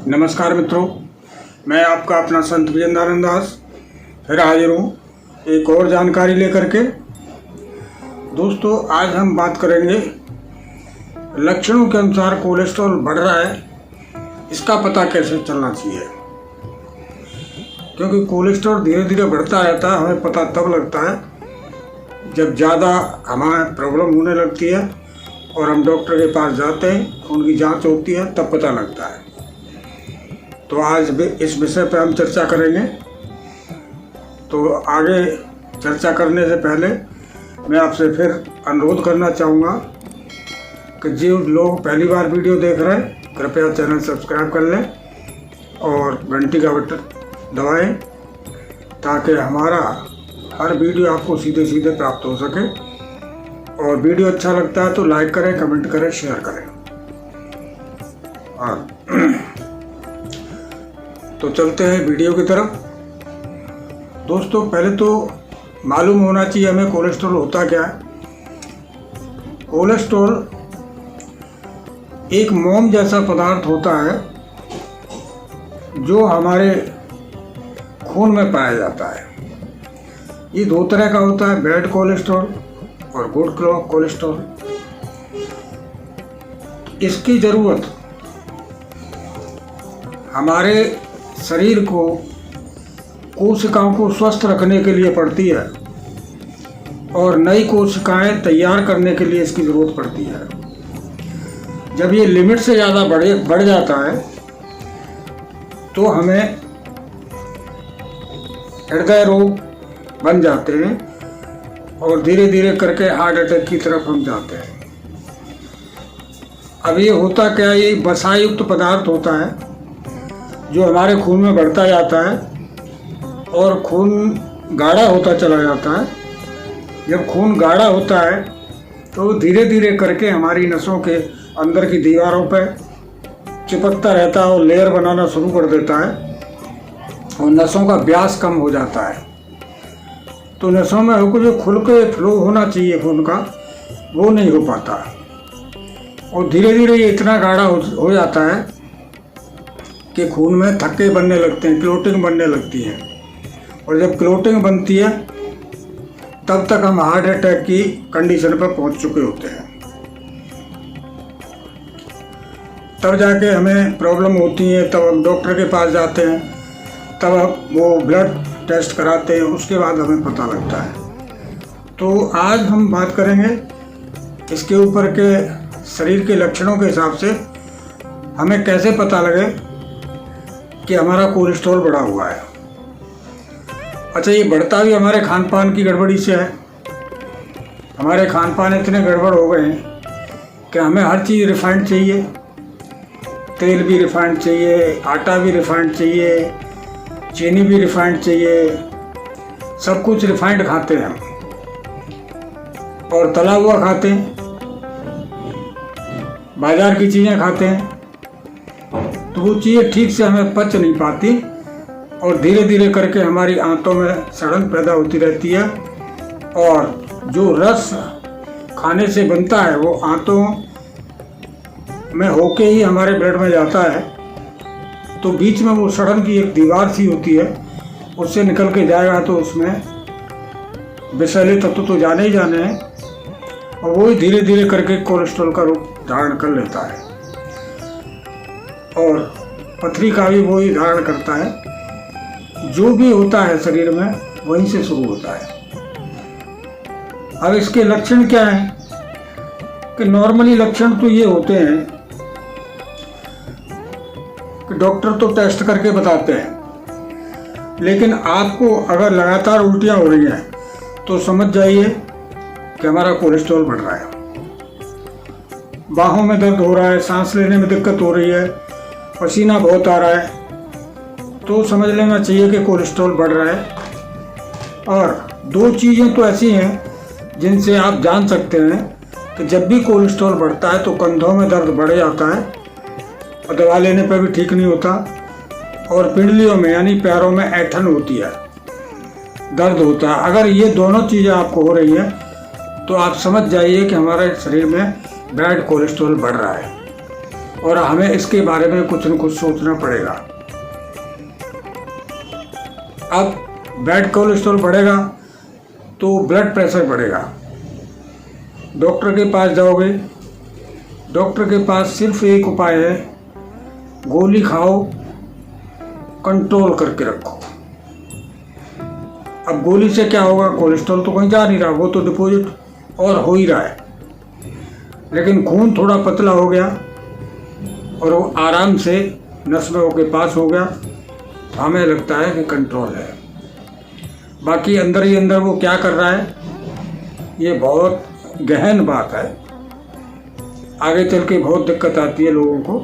नमस्कार मित्रों, मैं आपका अपना संत विजेंद्रानंद दास फिर हाजिर हूँ एक और जानकारी लेकर के। दोस्तों, आज हम बात करेंगे लक्षणों के अनुसार कोलेस्ट्रॉल बढ़ रहा है, इसका पता कैसे चलना चाहिए। क्योंकि कोलेस्ट्रॉल धीरे धीरे बढ़ता रहता है, हमें पता तब लगता है जब ज़्यादा हमें प्रॉब्लम होने लगती है और हम डॉक्टर के पास जाते हैं, उनकी जांच होती है, तब पता लगता है। तो आज भी इस विषय पर हम चर्चा करेंगे। तो आगे चर्चा करने से पहले मैं आपसे फिर अनुरोध करना चाहूँगा कि जो लोग पहली बार वीडियो देख रहे हैं, कृपया चैनल सब्सक्राइब कर लें और घंटी का बटन दबाएं ताकि हमारा हर वीडियो आपको सीधे सीधे प्राप्त हो सके। और वीडियो अच्छा लगता है तो लाइक करें, कमेंट करें, शेयर करें। और तो चलते हैं वीडियो की तरफ। दोस्तों, पहले तो मालूम होना चाहिए हमें कोलेस्ट्रॉल होता क्या है। कोलेस्ट्रॉल एक मोम जैसा पदार्थ होता है जो हमारे खून में पाया जाता है। ये दो तरह का होता है, बैड कोलेस्ट्रॉल और गुड कोलेस्ट्रॉल। इसकी ज़रूरत हमारे शरीर को कोशिकाओं को स्वस्थ रखने के लिए पड़ती है और नई कोशिकाएं तैयार करने के लिए इसकी ज़रूरत पड़ती है। जब ये लिमिट से ज़्यादा बढ़ जाता है तो हमें हृदय रोग बन जाते हैं और धीरे धीरे करके हार्ट अटैक की तरफ हम जाते हैं। अब ये होता क्या है, ये वसायुक्त पदार्थ होता है जो हमारे खून में बढ़ता जाता है और खून गाढ़ा होता चला जाता है। जब खून गाढ़ा होता है तो धीरे धीरे करके हमारी नसों के अंदर की दीवारों पर चिपकता रहता है और लेयर बनाना शुरू कर देता है और नसों का व्यास कम हो जाता है। तो नसों में जो खुल के फ्लो होना चाहिए खून का, वो नहीं हो पाता और धीरे धीरे ये इतना गाढ़ा हो जाता है कि खून में थक्के बनने लगते हैं, क्लोटिंग बनने लगती है। और जब क्लोटिंग बनती है तब तक हम हार्ट अटैक की कंडीशन पर पहुंच चुके होते हैं। तब जाके हमें प्रॉब्लम होती है, तब हम डॉक्टर के पास जाते हैं, तब वो ब्लड टेस्ट कराते हैं, उसके बाद हमें पता लगता है। तो आज हम बात करेंगे इसके ऊपर के शरीर के लक्षणों के हिसाब से हमें कैसे पता लगे कि हमारा कोलेस्ट्रॉल बढ़ा हुआ है। अच्छा, ये बढ़ता भी हमारे खान पान की गड़बड़ी से है। हमारे खान पान इतने गड़बड़ हो गए हैं कि हमें हर चीज़ रिफाइंड चाहिए, तेल भी रिफाइंड चाहिए, आटा भी रिफाइंड चाहिए, चीनी भी रिफाइंड चाहिए, सब कुछ रिफाइंड खाते हैं हम और तला हुआ खाते हैं, बाजार की चीज़ें खाते हैं। तो वो चीज़ें ठीक से हमें पच नहीं पाती और धीरे धीरे करके हमारी आंतों में सड़न पैदा होती रहती है और जो रस खाने से बनता है वो आंतों में होके ही हमारे ब्लड में जाता है। तो बीच में वो सड़न की एक दीवार सी होती है, उससे निकल के जाएगा तो उसमें विषैले तत्व तो जाने ही जाने हैं और वो ही धीरे धीरे करके कोलेस्ट्रॉल का रूप धारण कर लेता है और पथरी का भी वो ही धारण करता है। जो भी होता है शरीर में वहीं से शुरू होता है। अब इसके लक्षण क्या हैं कि नॉर्मली लक्षण तो ये होते हैं कि डॉक्टर तो टेस्ट करके बताते हैं, लेकिन आपको अगर लगातार उल्टियाँ हो रही हैं तो समझ जाइए कि हमारा कोलेस्ट्रॉल बढ़ रहा है। बाहों में दर्द हो रहा है, सांस लेने में दिक्कत हो रही है, पसीना बहुत आ रहा है, तो समझ लेना चाहिए कि कोलेस्ट्रॉल बढ़ रहा है। और दो चीज़ें तो ऐसी हैं जिनसे आप जान सकते हैं कि जब भी कोलेस्ट्रॉल बढ़ता है तो कंधों में दर्द बढ़ जाता है और दवा लेने पर भी ठीक नहीं होता, और पिंडलियों में यानी पैरों में ऐंठन होती है, दर्द होता है। अगर ये दोनों चीज़ें आपको हो रही हैं तो आप समझ जाइए कि हमारे शरीर में बैड कोलेस्ट्रॉल बढ़ रहा है। और हमें इसके बारे में कुछ न कुछ सोचना पड़ेगा। अब बैड कोलेस्ट्रॉल बढ़ेगा तो ब्लड प्रेशर बढ़ेगा। डॉक्टर के पास जाओगे, डॉक्टर के पास सिर्फ एक उपाय है, गोली खाओ, कंट्रोल करके रखो। अब गोली से क्या होगा, कोलेस्ट्रॉल तो कहीं जा नहीं रहा, वो तो डिपॉजिट और हो ही रहा है, लेकिन खून थोड़ा पतला हो गया और वो आराम से नसों के पास हो गया, हमें लगता है कि कंट्रोल है। बाकी अंदर ही अंदर वो क्या कर रहा है, ये बहुत गहन बात है, आगे चल के बहुत दिक्कत आती है लोगों को।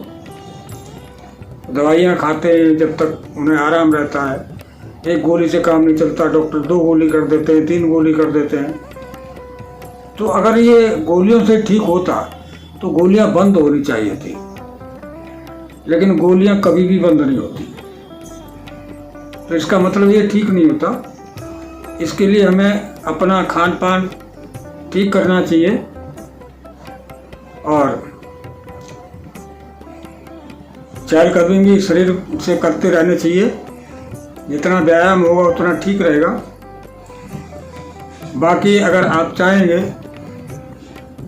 दवाइयाँ खाते हैं जब तक उन्हें आराम रहता है, एक गोली से काम नहीं चलता, डॉक्टर 2 गोली कर देते हैं, 3 गोली कर देते हैं। तो अगर ये गोलियों से ठीक होता तो गोलियां बंद होनी चाहिए थी, लेकिन गोलियां कभी भी बंद नहीं होती, तो इसका मतलब ये ठीक नहीं होता। इसके लिए हमें अपना खान पान ठीक करना चाहिए और चहलकदमी भी शरीर से करते रहने चाहिए। जितना व्यायाम होगा उतना ठीक रहेगा। बाकी अगर आप चाहेंगे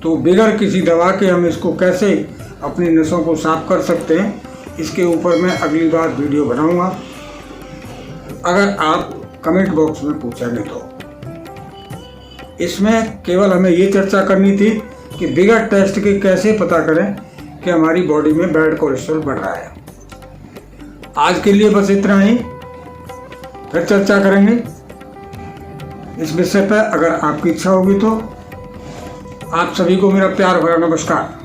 तो बिगड़ किसी दवा के हम इसको कैसे अपनी नसों को साफ कर सकते हैं, इसके ऊपर मैं अगली बार वीडियो बनाऊंगा, अगर आप कमेंट बॉक्स में पूछेंगे तो। इसमें केवल हमें ये चर्चा करनी थी कि बिगड़ टेस्ट के कैसे पता करें कि हमारी बॉडी में बैड कोलेस्ट्रॉल बढ़ रहा है। आज के लिए बस इतना ही, फिर चर्चा करेंगे इस विषय पर। अगर आपकी इच्छा होगी तो। आप सभी को मेरा प्यार भरा नमस्कार।